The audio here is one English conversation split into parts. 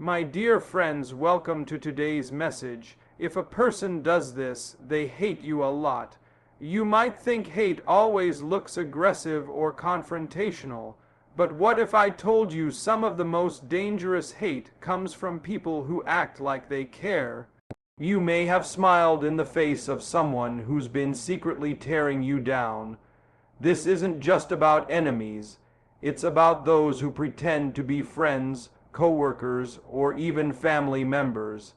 My dear friends, welcome to today's message. If a person does this, they hate you a lot. You might think hate always looks aggressive or confrontational, but what if I told you some of the most dangerous hate comes from people who act like they care? You may have smiled in the face of someone who's been secretly tearing you down. This isn't just about enemies. It's about those who pretend to be friends, co-workers, or even family members.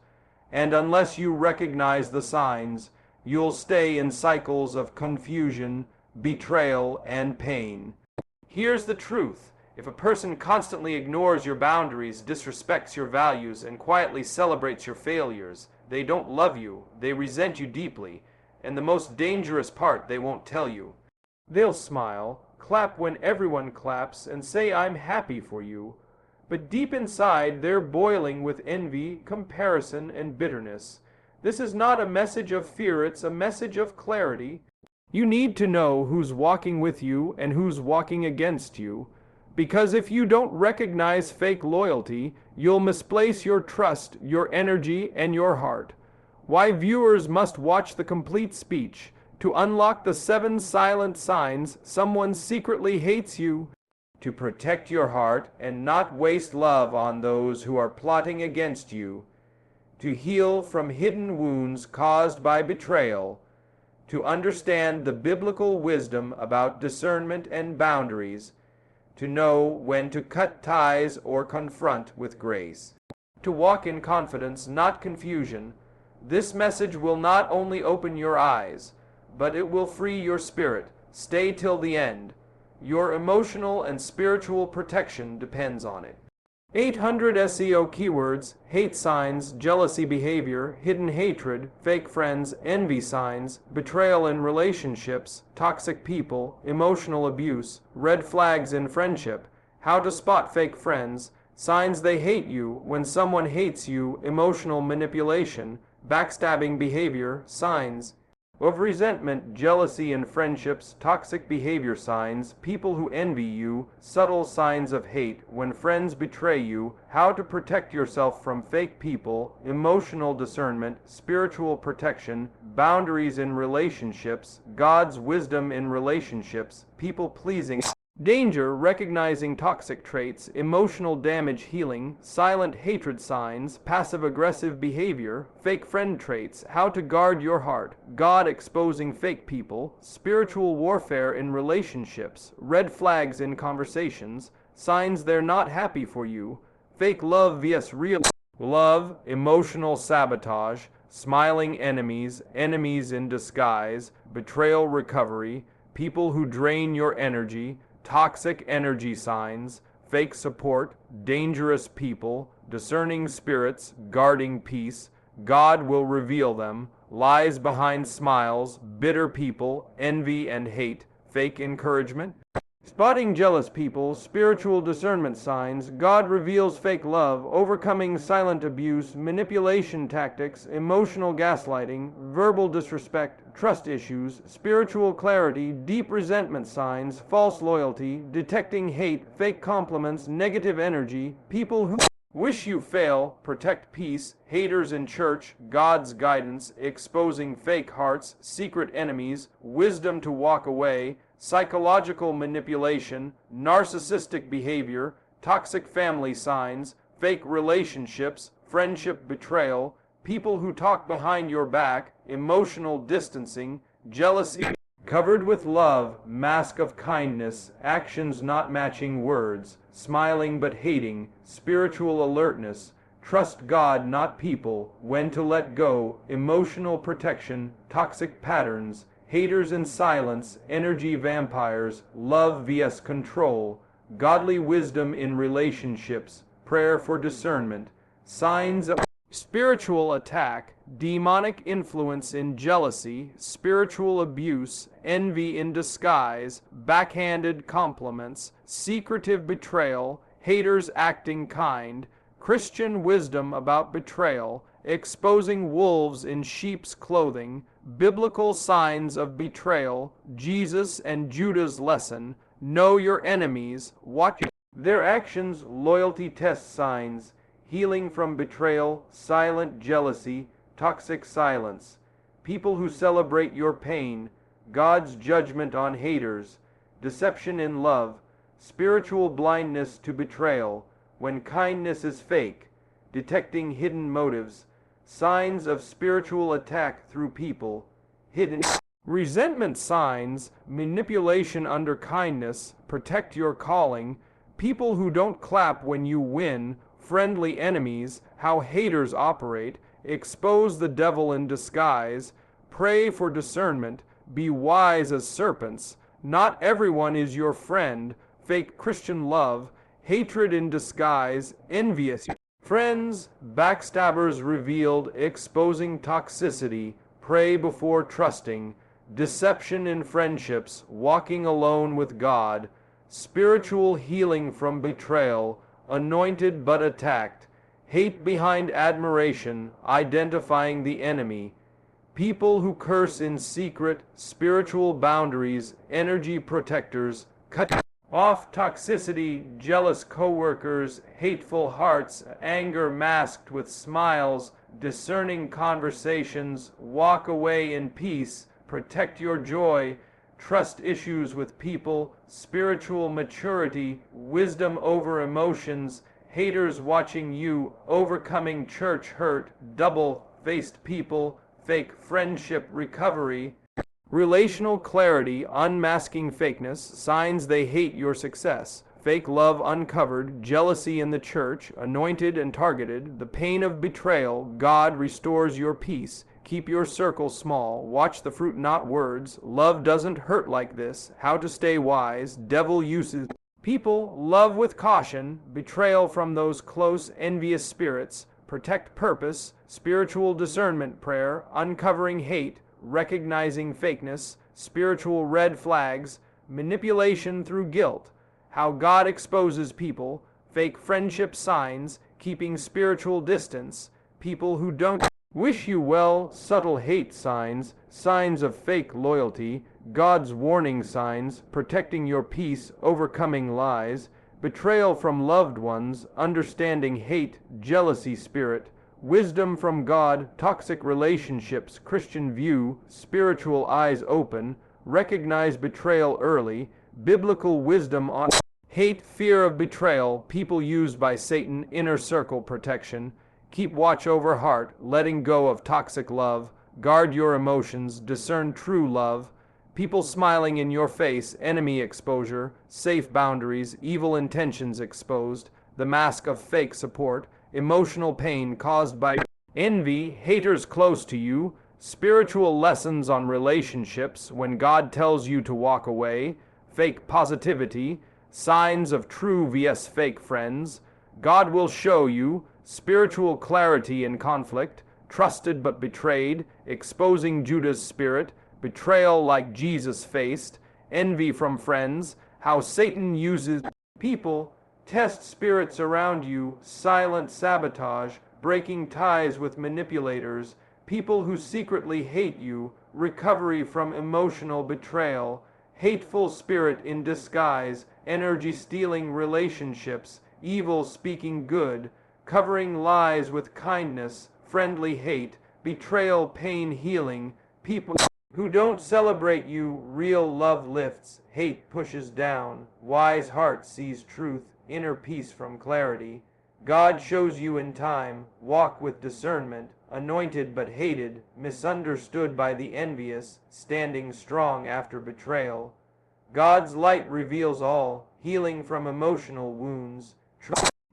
And unless you recognize the signs, you'll stay in cycles of confusion, betrayal, and pain. Here's the truth. If a person constantly ignores your boundaries, disrespects your values, and quietly celebrates your failures, they don't love you, they resent you deeply, and the most dangerous part, they won't tell you. They'll smile, clap when everyone claps, and say, "I'm happy for you." But deep inside, they're boiling with envy, comparison, and bitterness. This is not a message of fear, it's a message of clarity. You need to know who's walking with you and who's walking against you. Because if you don't recognize fake loyalty, you'll misplace your trust, your energy, and your heart. Why viewers must watch the complete speech to unlock the 7 silent signs someone secretly hates you. To protect your heart and not waste love on those who are plotting against you. To heal from hidden wounds caused by betrayal. To understand the biblical wisdom about discernment and boundaries. To know when to cut ties or confront with grace. To walk in confidence, not confusion. This message will not only open your eyes, but it will free your spirit. Stay till the end. Your emotional and spiritual protection depends on it. 800 SEO keywords: hate signs, jealousy behavior, hidden hatred, fake friends, envy signs, betrayal in relationships, toxic people, emotional abuse, red flags in friendship, how to spot fake friends, signs they hate you, when someone hates you, emotional manipulation, backstabbing behavior, signs of resentment, jealousy in friendships, toxic behavior signs, people who envy you, subtle signs of hate, when friends betray you, how to protect yourself from fake people, emotional discernment, spiritual protection, boundaries in relationships, God's wisdom in relationships, people pleasing. Danger, recognizing toxic traits, emotional damage healing, silent hatred signs, passive-aggressive behavior, fake friend traits, how to guard your heart, God exposing fake people, spiritual warfare in relationships, red flags in conversations, signs they're not happy for you, fake love vs real love, emotional sabotage, smiling enemies, enemies in disguise, betrayal recovery, people who drain your energy, toxic energy signs, fake support, dangerous people, discerning spirits, guarding peace, God will reveal them, lies behind smiles, bitter people, envy and hate, fake encouragement. Spotting jealous people, spiritual discernment signs, God reveals fake love, overcoming silent abuse, manipulation tactics, emotional gaslighting, verbal disrespect, trust issues, spiritual clarity, deep resentment signs, false loyalty, detecting hate, fake compliments, negative energy, people who wish you fail, protect peace, haters in church, God's guidance, exposing fake hearts, secret enemies, wisdom to walk away, psychological manipulation, narcissistic behavior, toxic family signs, fake relationships, friendship betrayal, people who talk behind your back, emotional distancing, jealousy, covered with love, mask of kindness, actions not matching words, smiling but hating, spiritual alertness, trust God not people, when to let go, emotional protection, toxic patterns, haters in silence, energy vampires, love vs control, godly wisdom in relationships, prayer for discernment, signs of spiritual attack, demonic influence in jealousy, spiritual abuse, envy in disguise, backhanded compliments, secretive betrayal, haters acting kind, Christian wisdom about betrayal, exposing wolves in sheep's clothing, biblical signs of betrayal, Jesus and Judah's lesson, know your enemies, watch their actions, loyalty test signs, healing from betrayal, silent jealousy, toxic silence. People who celebrate your pain, God's judgment on haters, deception in love, spiritual blindness to betrayal, when kindness is fake, detecting hidden motives, signs of spiritual attack through people, hidden resentment signs, manipulation under kindness, protect your calling, people who don't clap when you win, friendly enemies, how haters operate, expose the devil in disguise, pray for discernment, be wise as serpents, not everyone is your friend, fake Christian love, hatred in disguise, envious friends, backstabbers revealed, exposing toxicity, pray before trusting, deception in friendships, walking alone with God, spiritual healing from betrayal, anointed but attacked, hate behind admiration, identifying the enemy, people who curse in secret, spiritual boundaries, energy protectors, cut off toxicity, jealous coworkers, hateful hearts, anger masked with smiles, discerning conversations, walk away in peace, protect your joy, trust issues with people, spiritual maturity, wisdom over emotions, haters watching you, overcoming church hurt, double-faced people, fake friendship recovery, relational clarity, unmasking fakeness, signs they hate your success, fake love uncovered, jealousy in the church, anointed and targeted, the pain of betrayal, God restores your peace, keep your circle small, watch the fruit not words, love doesn't hurt like this, how to stay wise, devil uses people, love with caution, betrayal from those close envious spirits, protect purpose, spiritual discernment prayer, uncovering hate, recognizing fakeness, spiritual red flags, manipulation through guilt, how God exposes people, fake friendship signs, keeping spiritual distance, people who don't wish you well, subtle hate signs, signs of fake loyalty, God's warning signs, protecting your peace, overcoming lies, betrayal from loved ones, understanding hate, jealousy spirit, wisdom from God, toxic relationships, Christian view, spiritual eyes open, recognize betrayal early, biblical wisdom on hate, fear of betrayal, people used by Satan, inner circle protection, keep watch over heart, letting go of toxic love, guard your emotions, discern true love, people smiling in your face, enemy exposure, safe boundaries, evil intentions exposed, the mask of fake support, emotional pain caused by envy, haters close to you, spiritual lessons on relationships when God tells you to walk away, fake positivity, signs of true vs fake friends, God will show you, spiritual clarity in conflict, trusted but betrayed, exposing Judah's spirit, betrayal like Jesus faced, envy from friends, how Satan uses people, test spirits around you, silent sabotage, breaking ties with manipulators, people who secretly hate you, recovery from emotional betrayal, hateful spirit in disguise, energy stealing relationships, evil speaking good, covering lies with kindness, friendly hate, betrayal pain healing, people who don't celebrate you, real love lifts, hate pushes down, wise heart sees truth, inner peace from clarity. God shows you in time, walk with discernment, anointed but hated, misunderstood by the envious, standing strong after betrayal. God's light reveals all, healing from emotional wounds.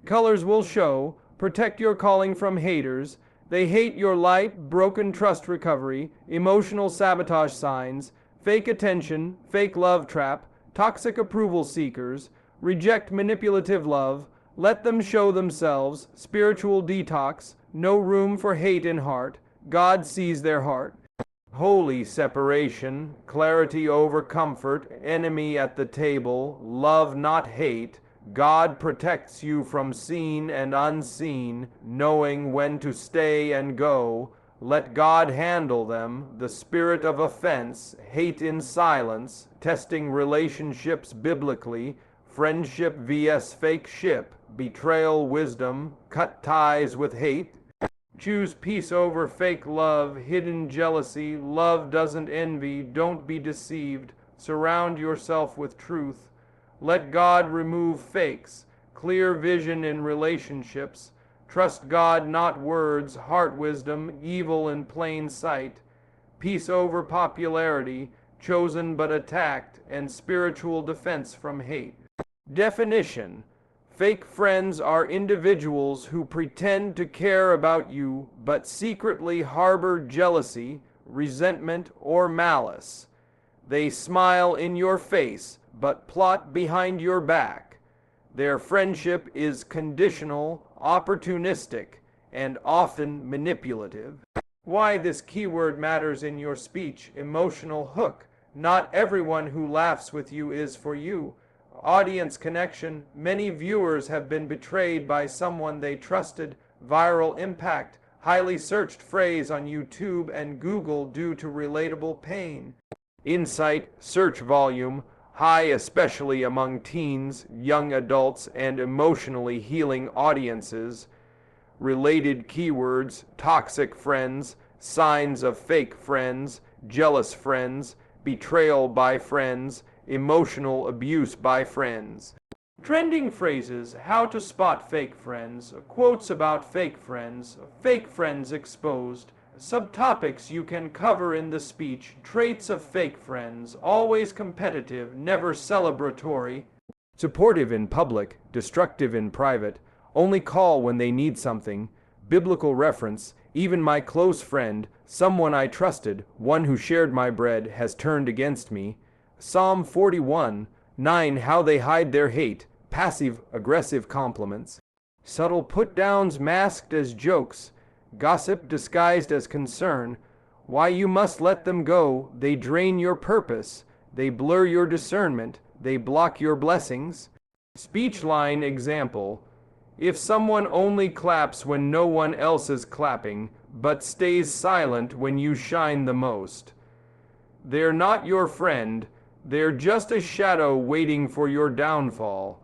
Colors will show, protect your calling from haters. They hate your light, broken trust recovery, emotional sabotage signs, fake attention, fake love trap, toxic approval seekers, reject manipulative love, let them show themselves, spiritual detox, no room for hate in heart, God sees their heart. Holy separation, clarity over comfort, enemy at the table, love not hate, God protects you from seen and unseen, knowing when to stay and go. Let God handle them, the spirit of offense, hate in silence, testing relationships biblically, friendship vs fake ship, betrayal wisdom, cut ties with hate. Choose peace over fake love, hidden jealousy, love doesn't envy, don't be deceived, surround yourself with truth. Let God remove fakes, clear vision in relationships, trust God not words, heart wisdom, evil in plain sight, peace over popularity, chosen but attacked, and spiritual defense from hate. Definition: fake friends are individuals who pretend to care about you but secretly harbor jealousy, resentment, or malice. They smile in your face but plot behind your back. Their friendship is conditional, opportunistic, and often manipulative. Why this keyword matters in your speech: emotional hook. Not everyone who laughs with you is for you. Audience connection. Many viewers have been betrayed by someone they trusted. Viral impact. Highly searched phrase on YouTube and Google due to relatable pain. Insight. Search volume. High especially among teens, young adults, and emotionally healing audiences. Related keywords: toxic friends, signs of fake friends, jealous friends, betrayal by friends, emotional abuse by friends. Trending phrases: how to spot fake friends, quotes about fake friends exposed, subtopics you can cover in the speech, traits of fake friends, always competitive, never celebratory, supportive in public, destructive in private, only call when they need something, biblical reference, even my close friend, someone I trusted, one who shared my bread, has turned against me. Psalm 41:9, how they hide their hate, passive-aggressive compliments, subtle put-downs masked as jokes, gossip disguised as concern, why you must let them go, they drain your purpose, they blur your discernment, they block your blessings. Speech line example: if someone only claps when no one else is clapping, but stays silent when you shine the most, they're not your friend, they're just a shadow waiting for your downfall.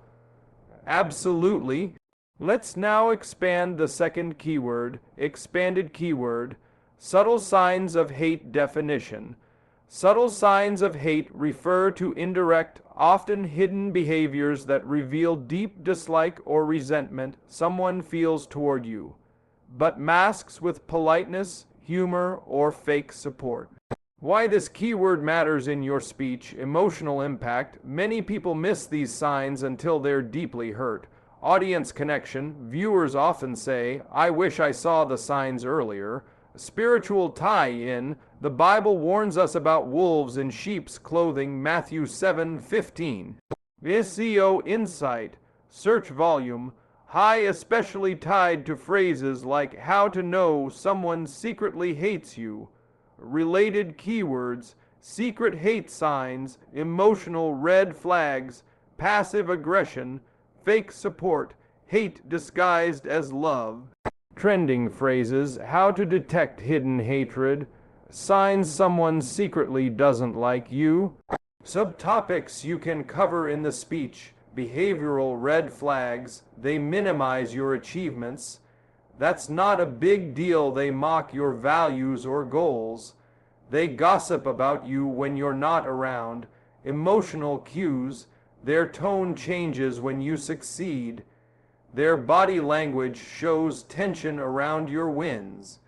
Absolutely. Let's now expand the second keyword, expanded keyword, subtle signs of hate definition. Subtle signs of hate refer to indirect, often hidden behaviors that reveal deep dislike or resentment someone feels toward you, but masks with politeness, humor, or fake support. Why this keyword matters in your speech: emotional impact. Many people miss these signs until they're deeply hurt. Audience connection. Viewers often say, I wish I saw the signs earlier. Spiritual tie-in. The Bible warns us about wolves in sheep's clothing, Matthew 7:15. SEO insight. Search volume. High especially tied to phrases like how to know someone secretly hates you. Related keywords: secret hate signs, emotional red flags, passive aggression, fake support, hate disguised as love. Trending phrases: how to detect hidden hatred, signs someone secretly doesn't like you. Subtopics you can cover in the speech: behavioral red flags, they minimize your achievements. That's not a big deal, they mock your values or goals. They gossip about you when you're not around. Emotional cues, their tone changes when you succeed. Their body language shows tension around your wins.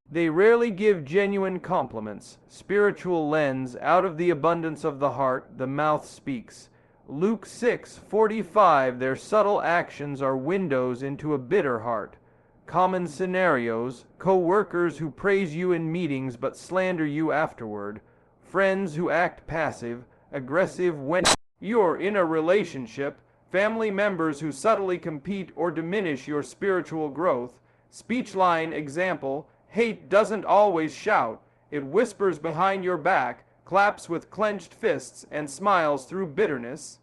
They rarely give genuine compliments. Spiritual lens: out of the abundance of the heart, the mouth speaks. Luke 6:45, their subtle actions are windows into a bitter heart. Common scenarios: co-workers who praise you in meetings but slander you afterward. Friends who act passive, aggressive when you're in a relationship. Family members who subtly compete or diminish your spiritual growth. Speech line example: hate doesn't always shout. It whispers behind your back, claps with clenched fists, and smiles through bitterness.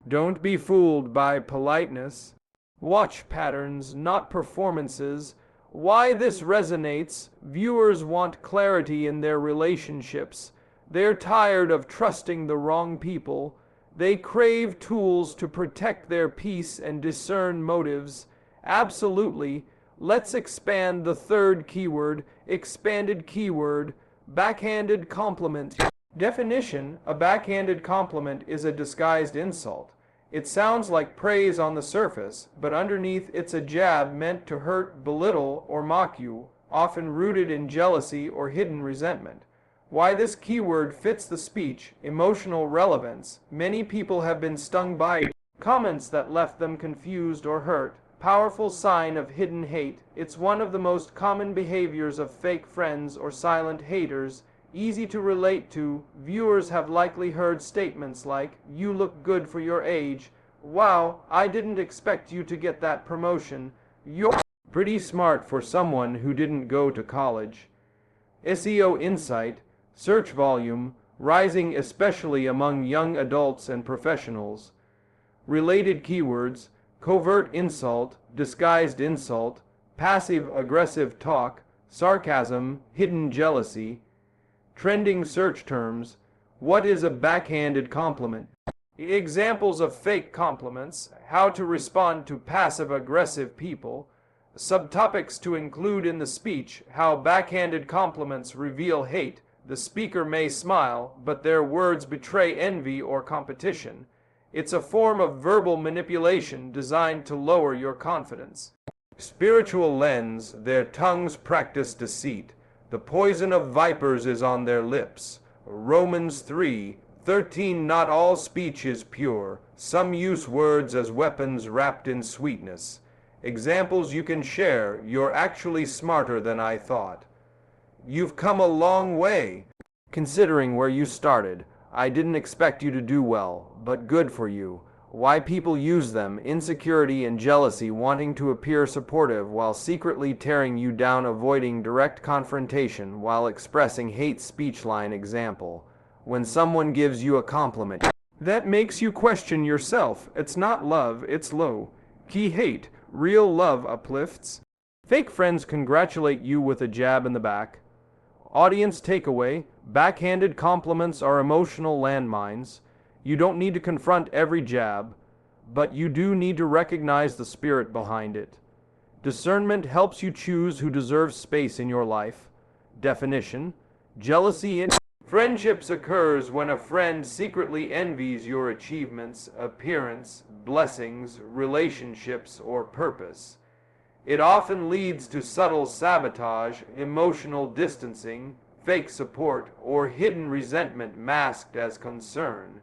Don't be fooled by politeness. Watch patterns, not performances. Why this resonates: viewers want clarity in their relationships. They're tired of trusting the wrong people. They crave tools to protect their peace and discern motives. Absolutely. Let's expand the third keyword, expanded keyword, backhanded compliment. Definition: a backhanded compliment is a disguised insult. It sounds like praise on the surface, but underneath it's a jab meant to hurt, belittle, or mock you, often rooted in jealousy or hidden resentment. Why this keyword fits the speech: emotional relevance. Many people have been stung by comments that left them confused or hurt. Powerful sign of hidden hate. It's one of the most common behaviors of fake friends or silent haters. Easy to relate to. Viewers have likely heard statements like, "You look good for your age," "Wow, I didn't expect you to get that promotion," "You're pretty smart for someone who didn't go to college." SEO insight: search volume rising especially among young adults and professionals. Related keywords: covert insult, disguised insult, passive-aggressive talk, sarcasm, hidden jealousy. Trending search terms: what is a backhanded compliment? Examples of fake compliments, how to respond to passive-aggressive people. Subtopics to include in the speech: how backhanded compliments reveal hate. The speaker may smile, but their words betray envy or competition. It's a form of verbal manipulation designed to lower your confidence. Spiritual lens: their tongues practice deceit. The poison of vipers is on their lips. Romans 3:13. Not all speech is pure. Some use words as weapons wrapped in sweetness. Examples you can share: you're actually smarter than I thought. You've come a long way. Considering where you started, I didn't expect you to do well, but good for you. Why people use them: insecurity and jealousy, wanting to appear supportive while secretly tearing you down, avoiding direct confrontation while expressing hate. Speech line example: when someone gives you a compliment that makes you question yourself, it's not love, it's low key hate. Real love uplifts. Fake friends congratulate you with a jab in the back. Audience takeaway: backhanded compliments are emotional landmines. You don't need to confront every jab, but you do need to recognize the spirit behind it. Discernment helps you choose who deserves space in your life. Definition: jealousy in friendships occurs when a friend secretly envies your achievements, appearance, blessings, relationships, or purpose. It often leads to subtle sabotage, emotional distancing, fake support, or hidden resentment masked as concern.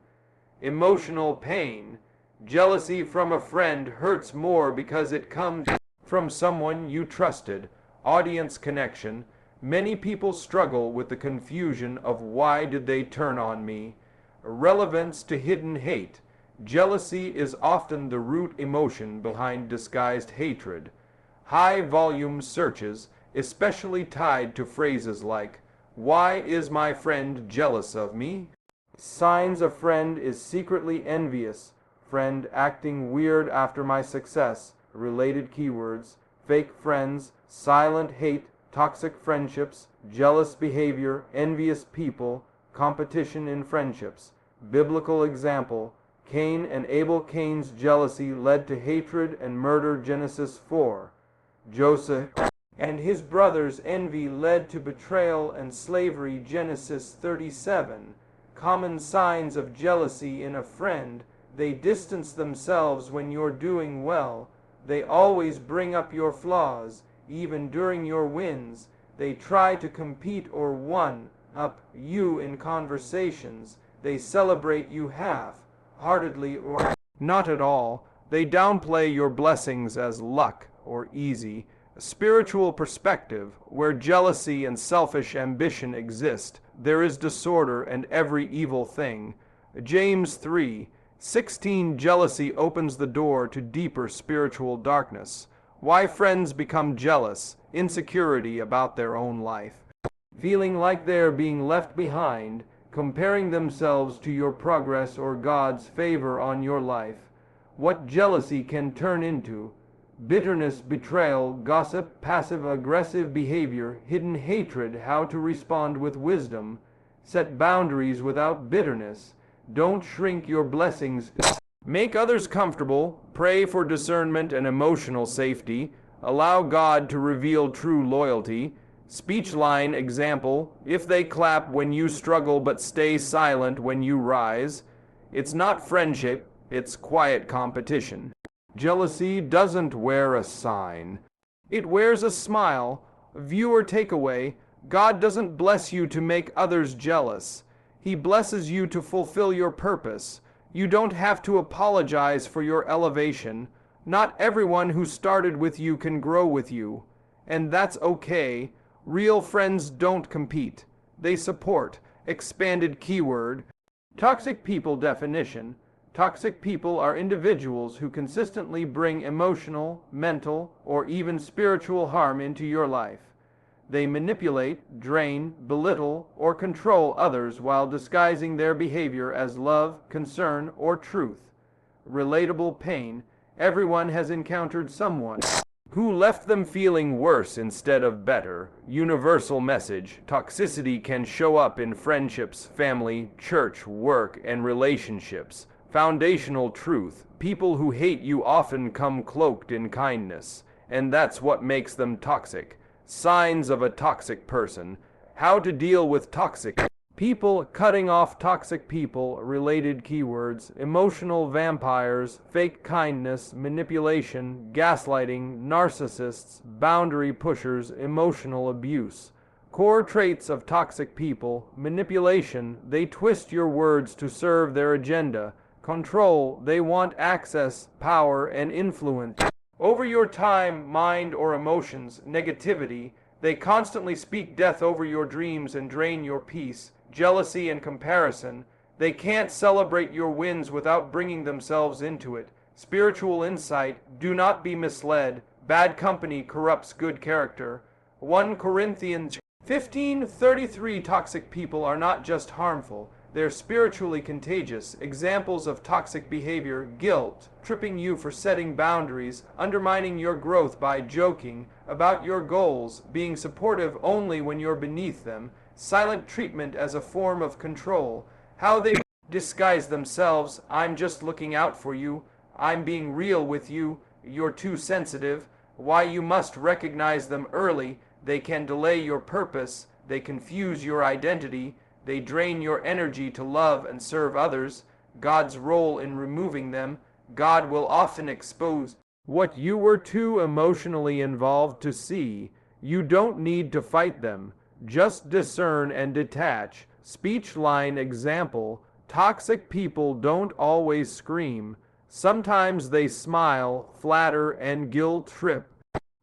Emotional pain: jealousy from a friend hurts more because it comes from someone you trusted. Audience connection: many people struggle with the confusion of why did they turn on me. Relevance to hidden hate: jealousy is often the root emotion behind disguised hatred. High volume searches, especially tied to phrases like, "Why is my friend jealous of me?" Signs a friend is secretly envious: friend acting weird after my success. Related keywords: fake friends, silent hate, toxic friendships, jealous behavior, envious people, competition in friendships. Biblical example: Cain and Abel. Cain's jealousy led to hatred and murder, Genesis 4. Joseph and his brothers' envy led to betrayal and slavery, Genesis 37. Common signs of jealousy in a friend: they distance themselves when you're doing well. They always bring up your flaws, even during your wins. They try to compete or one-up you in conversations. They celebrate you half-heartedly or not at all. They downplay your blessings as luck or easy. Spiritual perspective: where jealousy and selfish ambition exist, there is disorder and every evil thing. James 3:16. Jealousy opens the door to deeper spiritual darkness. Why friends become jealous: insecurity about their own life. Feeling like they're being left behind, comparing themselves to your progress or God's favor on your life. What jealousy can turn into: bitterness, betrayal, gossip, passive-aggressive behavior, hidden hatred. How to respond with wisdom: set boundaries without bitterness. Don't shrink your blessings. Make others comfortable. Pray for discernment and emotional safety. Allow God to reveal true loyalty. Speech line example, if they clap when you struggle but stay silent when you rise. It's not friendship, it's quiet competition. Jealousy doesn't wear a sign. It wears a smile. Viewer takeaway, God doesn't bless you to make others jealous. He blesses you to fulfill your purpose. You don't have to apologize for your elevation. Not everyone who started with you can grow with you. And that's okay. Real friends don't compete. They support. Expanded keyword. Toxic people definition. Toxic people are individuals who consistently bring emotional, mental, or even spiritual harm into your life. They manipulate, drain, belittle, or control others while disguising their behavior as love, concern, or truth. Relatable pain. Everyone has encountered someone who left them feeling worse instead of better. Universal message. Toxicity can show up in friendships, family, church, work, and relationships. Foundational truth. People who hate you often come cloaked in kindness, and that's what makes them toxic. Signs of a toxic person. How to deal with toxic people. Cutting off toxic people. Related keywords. Emotional vampires, fake kindness, manipulation, gaslighting, narcissists, boundary pushers, emotional abuse. Core traits of toxic people. Manipulation. They twist your words to serve their agenda. Control. They want access, power, and influence over your time, mind, or emotions. Negativity. They constantly speak death over your dreams and drain your peace. Jealousy and comparison. They can't celebrate your wins without bringing themselves into it. Spiritual insight. Do not be misled. Bad company corrupts good character. 1 Corinthians 15:33. Toxic people are not just harmful. They're spiritually contagious. Examples of toxic behavior: guilt, tripping you for setting boundaries, undermining your growth by joking about your goals, being supportive only when you're beneath them, silent treatment as a form of control. How they disguise themselves: I'm just looking out for you, I'm being real with you, you're too sensitive. Why you must recognize them early. They can delay your purpose, they confuse your identity, they drain your energy to love and serve others. God's role in removing them. God will often expose what you were too emotionally involved to see. You don't need to fight them. Just discern and detach. Speech line example. Toxic people don't always scream. Sometimes they smile, flatter, and guilt trip.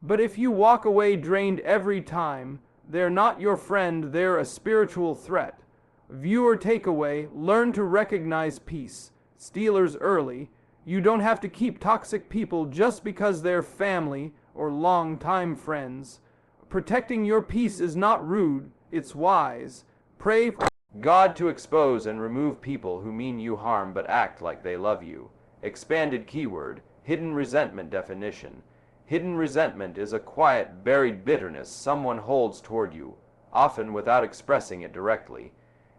But if you walk away drained every time, they're not your friend, they're a spiritual threat. Viewer takeaway: learn to recognize peace. Stealers early. You don't have to keep toxic people just because they're family or long-time friends. Protecting your peace is not rude, it's wise. Pray for God to expose and remove people who mean you harm but act like they love you. Expanded keyword. Hidden resentment definition. Hidden resentment is a quiet, buried bitterness someone holds toward you, often without expressing it directly.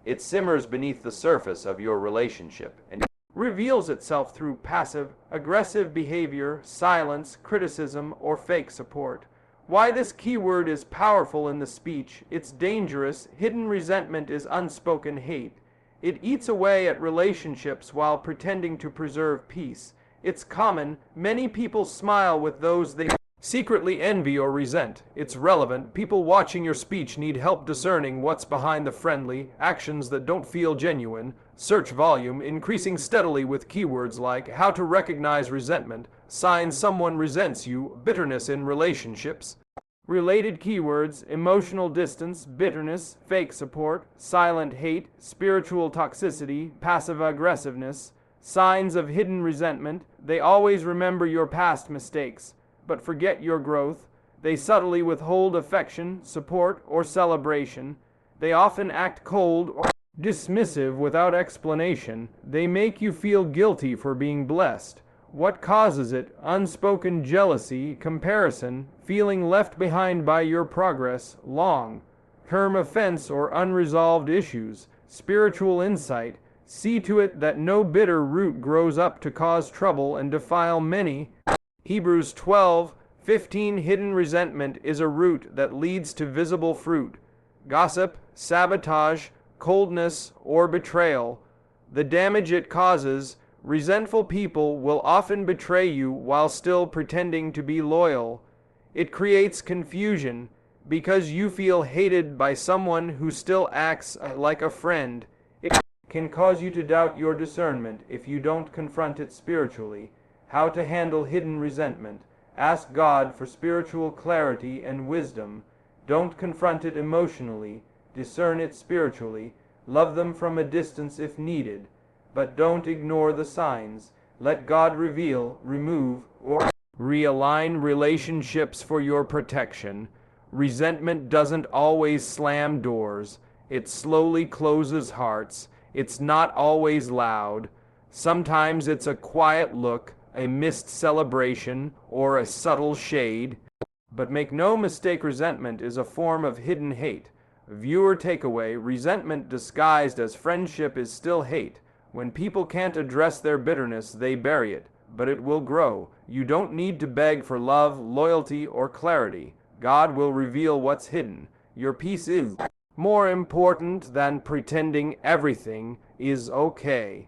It simmers beneath the surface of your relationship and reveals itself through passive, aggressive behavior, silence, criticism, or fake support. Why this keyword is powerful in the speech: it's dangerous. Hidden resentment is unspoken hate. It eats away at relationships while pretending to preserve peace. It's common. Many people smile with those they secretly envy or resent. It's relevant. People watching your speech need help discerning what's behind the friendly actions that don't feel genuine. Search volume increasing steadily with keywords like how to recognize resentment, signs someone resents you, bitterness in relationships. Related keywords: emotional distance, bitterness, fake support, silent hate, spiritual toxicity, passive aggressiveness. Signs of hidden resentment: they always remember your past mistakes, but forget your growth. They subtly withhold affection, support, or celebration. They often act cold or dismissive without explanation. They make you feel guilty for being blessed. What causes it? Unspoken jealousy, comparison, feeling left behind by your progress, long-term offense or unresolved issues. Spiritual insight: See to it that no bitter root grows up to cause trouble and defile many. Hebrews 12:15. Hidden resentment is a root that leads to visible fruit. Gossip, sabotage, coldness, or betrayal. The damage it causes, resentful people will often betray you while still pretending to be loyal. It creates confusion because you feel hated by someone who still acts like a friend. It can cause you to doubt your discernment if you don't confront it spiritually. How to handle hidden resentment. Ask God for spiritual clarity and wisdom. Don't confront it emotionally. Discern it spiritually. Love them from a distance if needed. But don't ignore the signs. Let God reveal, remove, or realign relationships for your protection. Resentment doesn't always slam doors. It slowly closes hearts. It's not always loud. Sometimes it's a quiet look, a missed celebration, or a subtle shade. But make no mistake, resentment is a form of hidden hate. Viewer takeaway: resentment disguised as friendship is still hate. When people can't address their bitterness, they bury it, but it will grow. You don't need to beg for love, loyalty, or clarity. God will reveal what's hidden. Your peace is more important than pretending everything is okay.